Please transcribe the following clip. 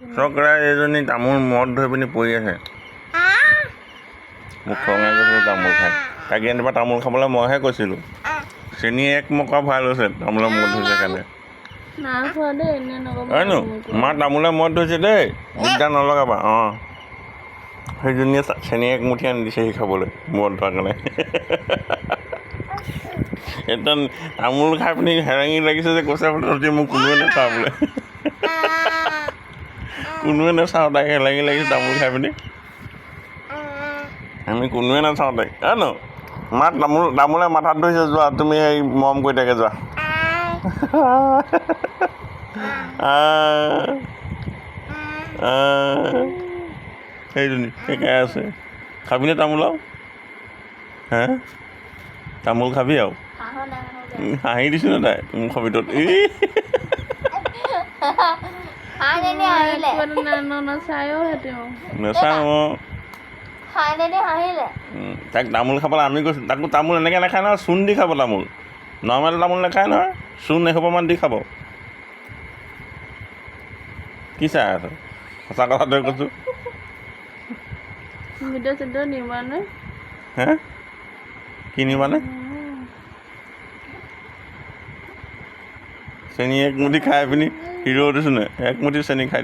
চকৰা এজনী তামোল মদ ধৰি পিনি পৰি আছে মোক খঙাই গৈছে তামোল খাই তাকে এনেবা তামোল খাবলৈ মইহে কৈছিলোঁ চেনি এক মকা ভৰাই লৈছে তামোলৰ মদ ধৰিছে কাৰণে হয়নো মা তামোলে মদ ধৰিছে দেই দিগদাৰ নলগাবা অঁ সেইজনীয়ে চেনি এক মুঠি আনি দিছে সি খাবলৈ মদ ধোৱাৰ কাৰণে একদম তামোল খাই পিনি হেৰেঙি লাগিছে যে কৈছে বোলে মোক কোনোৱে নাচাওঁ বোলে কোনোৱে নাচাওঁ তাইক হেৰেঙি লাগিছে তামোল খাই পিনি আমি কোনোৱে নাচাওঁ তাইক হয় ন মা তামোলে মাথাত ধৰিছে যোৱা তুমি সেই মৰম কৰি থাকে যোৱা সেইজনী শিকাই আছে খাবিনে তামোল আৰু হা তামোল খাবি আৰু হাঁহি দিছোঁ ন তাই মুখৰ ভিতৰত নাচাওঁ তাইক তামোল খাবলৈ আমি কৈছোঁ তাকো তামোল এনেকৈ নাখায় নহয় চূণ দি খাব তামোল নৰ্মেল তামোল নাখায় নহয় চূণ এসোপামান দি খাব কি চাই আছ সঁচা কথাটোৱে কৈছোঁ হে কি নিবানে চেনি এক মুঠি খাই পিনি হিৰ' দিছোঁ নে এক মুঠি চেনি খাই দিছোঁ